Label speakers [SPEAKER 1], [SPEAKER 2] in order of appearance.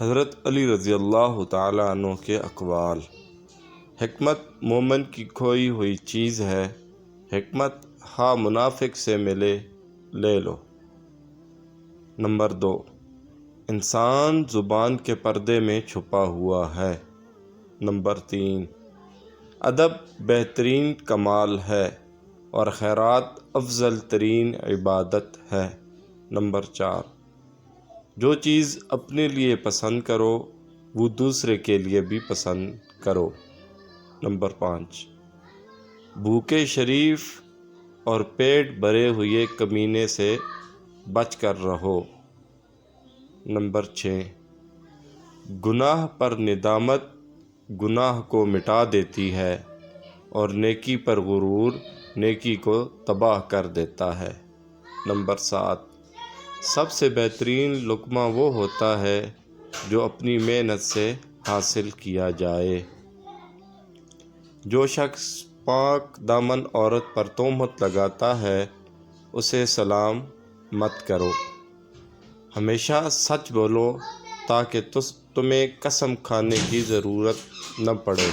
[SPEAKER 1] حضرت علی رضی اللہ تعالیٰ عنہ کے اقوال۔ حکمت مومن کی کھوئی ہوئی چیز ہے، حکمت خواہ منافق سے ملے لے لو۔ نمبر 2، انسان زبان کے پردے میں چھپا ہوا ہے۔ نمبر 3، ادب بہترین کمال ہے اور خیرات افضل ترین عبادت ہے۔ نمبر 4، جو چیز اپنے لیے پسند کرو وہ دوسرے کے لیے بھی پسند کرو۔ نمبر 5، بھوکے شریف اور پیٹ بھرے ہوئے کمینے سے بچ کر رہو۔ نمبر 6، گناہ پر ندامت گناہ کو مٹا دیتی ہے اور نیکی پر غرور نیکی کو تباہ کر دیتا ہے۔ نمبر 7، سب سے بہترین لقمہ وہ ہوتا ہے جو اپنی محنت سے حاصل کیا جائے۔ جو شخص پاک دامن عورت پر تہمت لگاتا ہے اسے سلام مت کرو۔ ہمیشہ سچ بولو تاکہ تمہیں قسم کھانے کی ضرورت نہ پڑے۔